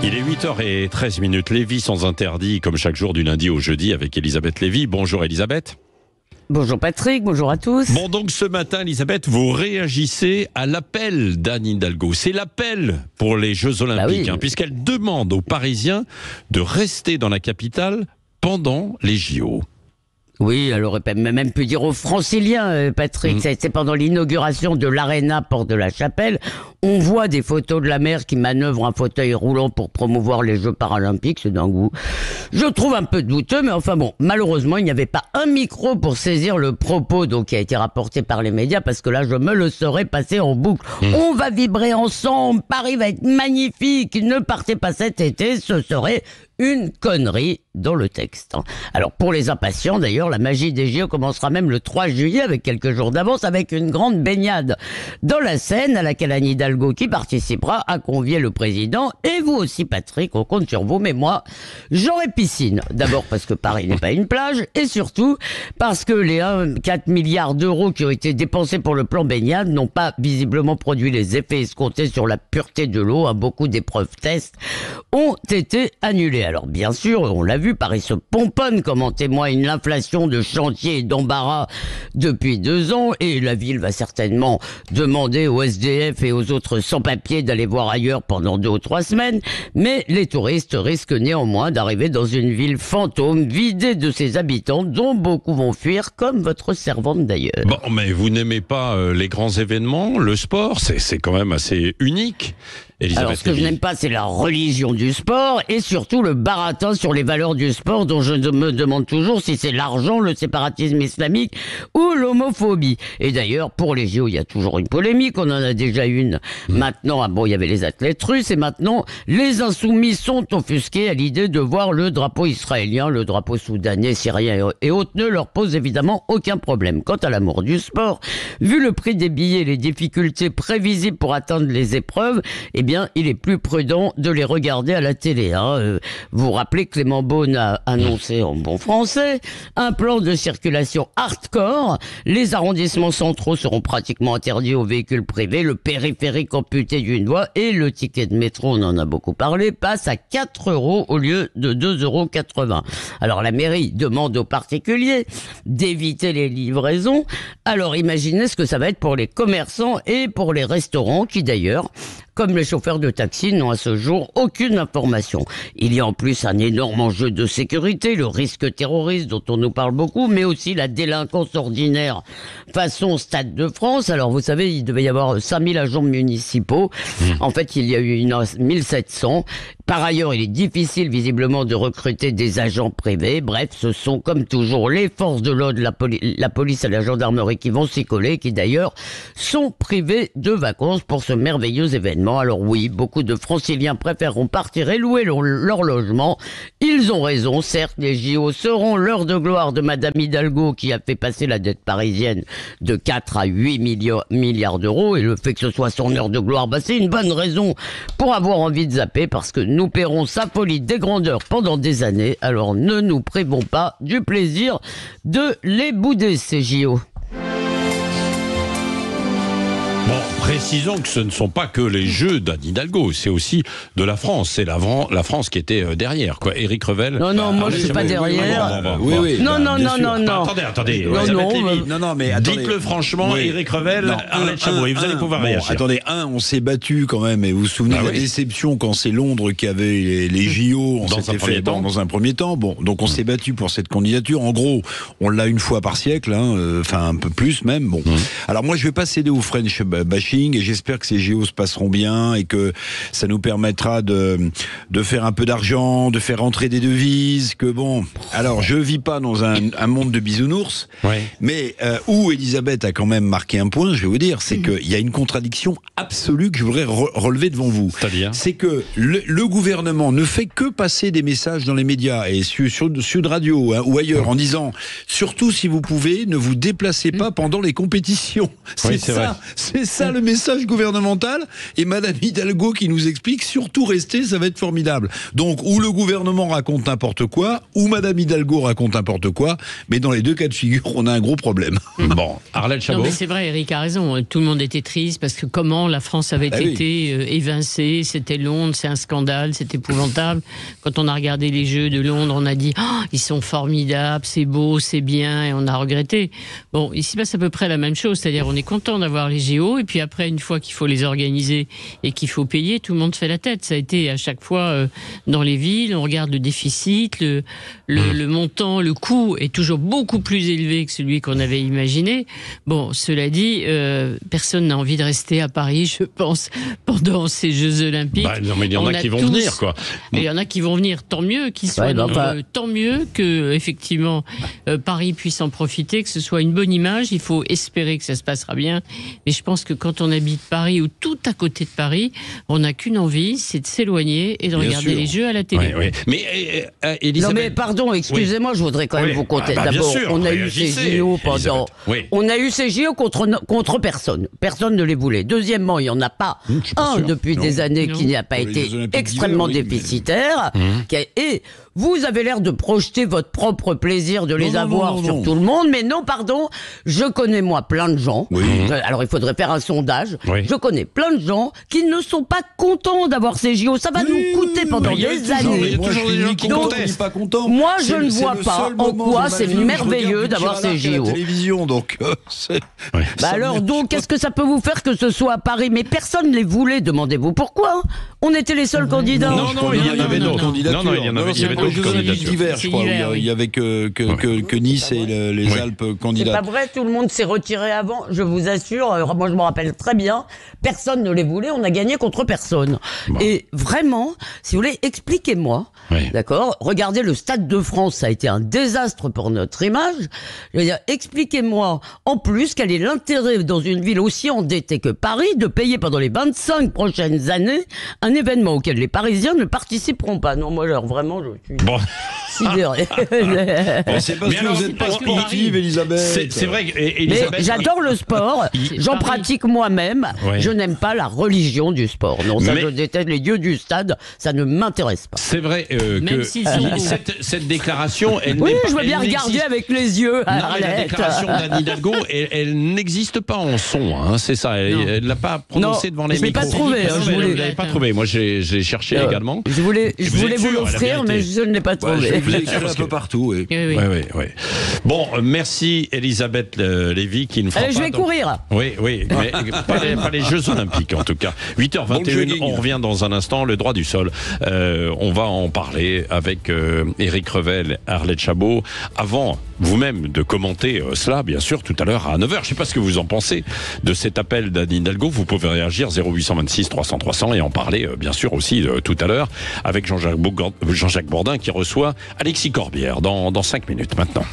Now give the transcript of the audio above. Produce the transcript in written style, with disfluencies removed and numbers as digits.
Il est 8h13. Lévi sans interdit, comme chaque jour du lundi au jeudi avec Elisabeth Lévy. Bonjour Elisabeth. Bonjour Patrick, bonjour à tous. Bon, donc ce matin, Elisabeth, vous réagissez à l'appel d'Anne Hidalgo. C'est l'appel pour les Jeux Olympiques, puisqu'elle demande aux Parisiens de rester dans la capitale pendant les JO. Oui, elle aurait même pu dire aux Franciliens, Patrick, c'était pendant l'inauguration de l'Arena Porte de la Chapelle. On voit des photos de la maire qui manœuvre un fauteuil roulant pour promouvoir les Jeux Paralympiques. C'est d'un goût, je trouve, un peu douteux, mais enfin bon, malheureusement, il n'y avait pas un micro pour saisir le propos qui a été rapporté par les médias, parce que là, je me le serais passé en boucle. On va vibrer ensemble, Paris va être magnifique, ne partez pas cet été, ce serait une connerie dans le texte. Alors pour les impatients d'ailleurs, la magie des JO commencera même le 3 juillet avec quelques jours d'avance, avec une grande baignade dans la Seine à laquelle Anne Hidalgo, qui participera, a convié le président. Et vous aussi Patrick, on compte sur vous, mais moi j'aurai piscine. D'abord parce que Paris n'est pas une plage, et surtout parce que les 4 milliards d'euros qui ont été dépensés pour le plan baignade n'ont pas visiblement produit les effets escomptés sur la pureté de l'eau. Beaucoup d'épreuves tests ont été annulées. Alors bien sûr, on l'a vu, Paris se pomponne, comme en témoigne l'inflation de chantiers et d'embarras depuis 2 ans, et la ville va certainement demander aux SDF et aux autres sans-papiers d'aller voir ailleurs pendant 2 ou 3 semaines, mais les touristes risquent néanmoins d'arriver dans une ville fantôme, vidée de ses habitants, dont beaucoup vont fuir, comme votre servante d'ailleurs. Bon, mais vous n'aimez pas les grands événements, le sport, c'est quand même assez unique. Elisabeth Alors, ce que je n'aime pas, c'est la religion du sport et surtout le baratin sur les valeurs du sport, dont je me demande toujours si c'est l'argent, le séparatisme islamique ou l'homophobie. Et d'ailleurs, pour les JO, il y a toujours une polémique. On en a déjà une. Maintenant, il y avait les athlètes russes, et maintenant, les insoumis sont offusqués à l'idée de voir le drapeau israélien, le drapeau soudanais, syrien et autres ne leur pose évidemment aucun problème. Quant à l'amour du sport, vu le prix des billets et les difficultés prévisibles pour atteindre les épreuves, il est plus prudent de les regarder à la télé. Vous vous rappelez que Clément Beaune a annoncé en bon français un plan de circulation hardcore. Les arrondissements centraux seront pratiquement interdits aux véhicules privés, le périphérique amputé d'une voie, et le ticket de métro, on en a beaucoup parlé, passe à 4 € au lieu de 2,80 €. Alors la mairie demande aux particuliers d'éviter les livraisons. Alors imaginez ce que ça va être pour les commerçants et pour les restaurants qui d'ailleurs, comme les chauffeurs de taxi, n'ont à ce jour aucune information. Il y a en plus un énorme enjeu de sécurité, le risque terroriste dont on nous parle beaucoup, mais aussi la délinquance ordinaire façon Stade de France. Alors vous savez, il devait y avoir 5000 agents municipaux. En fait, il y a eu 1700. Par ailleurs, il est difficile visiblement de recruter des agents privés. Bref, ce sont comme toujours les forces de l'ordre, la police et la gendarmerie qui vont s'y coller, qui d'ailleurs sont privés de vacances pour ce merveilleux événement. Alors oui, beaucoup de Franciliens préféreront partir et louer leur logement. Ils ont raison, certes, les JO seront l'heure de gloire de Madame Hidalgo, qui a fait passer la dette parisienne de 4 à 8 milliards d'euros, et le fait que ce soit son heure de gloire, c'est une bonne raison pour avoir envie de zapper, parce que nous paierons sa folie des grandeurs pendant des années. Alors ne nous privons pas du plaisir de les bouder, ces JO. Bon, précisons que ce ne sont pas que les Jeux d'Anne Hidalgo, c'est aussi de la France. C'est la France qui était derrière, quoi. Éric Revel. Non, moi je suis pas derrière. Oui. Non. Attendez. Non, mais attendez. Dites-le franchement, Éric Revel, Arlette Chaboury, vous allez pouvoir réagir. Attendez, on s'est battu quand même, et vous vous souvenez de la déception quand c'est Londres qui avait les JO, on s'était fait dans un premier temps. Bon, donc on s'est battu pour cette candidature. En gros, on l'a une fois par siècle, enfin un peu plus même. Bon, alors moi je vais pas céder au French bashing, et j'espère que ces JO se passeront bien et que ça nous permettra de faire un peu d'argent, de faire rentrer des devises, que bon, alors je vis pas dans un monde de bisounours, mais où Elisabeth a quand même marqué un point, je vais vous dire, c'est qu'il y a une contradiction absolue que je voudrais relever devant vous. C'est que le gouvernement ne fait que passer des messages dans les médias et sur Sud Radio ou ailleurs en disant, surtout si vous pouvez, ne vous déplacez pas pendant les compétitions. C'est ça le message gouvernemental et Madame Hidalgo qui nous explique surtout rester, ça va être formidable. Donc, ou le gouvernement raconte n'importe quoi, ou Madame Hidalgo raconte n'importe quoi, mais dans les deux cas de figure, on a un gros problème. Bon, Arlette Chabot. Non, mais c'est vrai, Eric a raison. Tout le monde était triste parce que comment la France avait été évincée, c'était Londres, c'est un scandale, c'est épouvantable. Quand on a regardé les Jeux de Londres, on a dit ils sont formidables, c'est beau, c'est bien, et on a regretté. Bon, ici passe à peu près la même chose, c'est-à-dire on est content d'avoir les JO, et puis après, une fois qu'il faut les organiser et qu'il faut payer, tout le monde fait la tête. Ça a été à chaque fois dans les villes, on regarde le déficit, le montant, le coût est toujours beaucoup plus élevé que celui qu'on avait imaginé. Bon, cela dit, personne n'a envie de rester à Paris, je pense, pendant ces Jeux Olympiques. Bah, non, mais il y en a qui vont venir, quoi. Il y en a qui vont venir, tant mieux qu'ils soient tant mieux que, effectivement, Paris puisse en profiter, que ce soit une bonne image. Il faut espérer que ça se passera bien. Mais je pense que quand on habite Paris ou tout à côté de Paris, on n'a qu'une envie, c'est de s'éloigner et de regarder les Jeux à la télé. Oui. Mais Elisabeth... Non mais pardon, excusez-moi, je voudrais quand même vous compter. D'abord, on a eu ces JO pendant... On a eu ces JO contre personne. Personne ne les voulait. Deuxièmement, il n'y en a pas depuis des années qui n'a pas été extrêmement déficitaire. Et vous avez l'air de projeter votre propre plaisir de les avoir sur tout le monde, mais non, pardon, je connais moi plein de gens, alors il faudrait faire un sondage, je connais plein de gens qui ne sont pas contents d'avoir ces JO, ça va nous coûter pendant des années. Il y a toujours des gens qui pas contents. Moi je ne vois pas en quoi c'est merveilleux d'avoir ces JO. Télévision, donc, alors donc, qu'est-ce que ça peut vous faire que ce soit à Paris? Mais personne ne les voulait, demandez-vous pourquoi. On était les seuls candidats. Non, il y en avait d'autres. Non, il y en avait d'autres. Jeux Olympiques d'hiver, je crois. Il y avait que Nice et les Alpes candidats. C'est pas vrai, tout le monde s'est retiré avant. Je vous assure, moi je me rappelle très bien, personne ne les voulait, on a gagné contre personne. Bon. Et vraiment, si vous voulez, expliquez-moi, d'accord, regardez le Stade de France, ça a été un désastre pour notre image. Je veux dire, expliquez-moi, en plus, quel est l'intérêt dans une ville aussi endettée que Paris de payer pendant les 25 prochaines années un événement auquel les Parisiens ne participeront pas. Non, moi, alors vraiment, je suis sidéré. C'est parce que vous n'êtes pas sportive, Elisabeth. C'est vrai, Elisabeth. Mais j'adore le sport, j'en pratique moi-même. Je n'aime pas la religion du sport. Non, ça, je déteste les dieux du stade, ça ne m'intéresse pas. C'est vrai que cette déclaration, elle oui, je veux bien regarder avec les yeux. La déclaration d'Anne Hidalgo, elle n'existe pas en son, hein, c'est ça. Elle ne l'a pas prononcée devant les micros. Je ne l'ai pas trouvé. Vous ne l'avez pas trouvé. Moi, j'ai cherché également. Je voulais vous l'offrir, mais je ne l'ai pas trouvé. Vous êtes un peu partout. Oui. Bon, merci Elisabeth Lévy qui ne fera pas... je vais courir. Oui, mais pas les Jeux Olympiques en tout cas. 8h21, on revient dans un instant. Le droit du sol, on va en parler avec Éric Revel, Arlette Chabot. Avant vous-même de commenter cela, bien sûr, tout à l'heure à 9h. Je ne sais pas ce que vous en pensez de cet appel d'Anne Hidalgo. Vous pouvez réagir 0826 300 300 et en parler, bien sûr, aussi tout à l'heure avec Jean-Jacques Bourdin qui reçoit Alexis Corbière dans 5 minutes maintenant.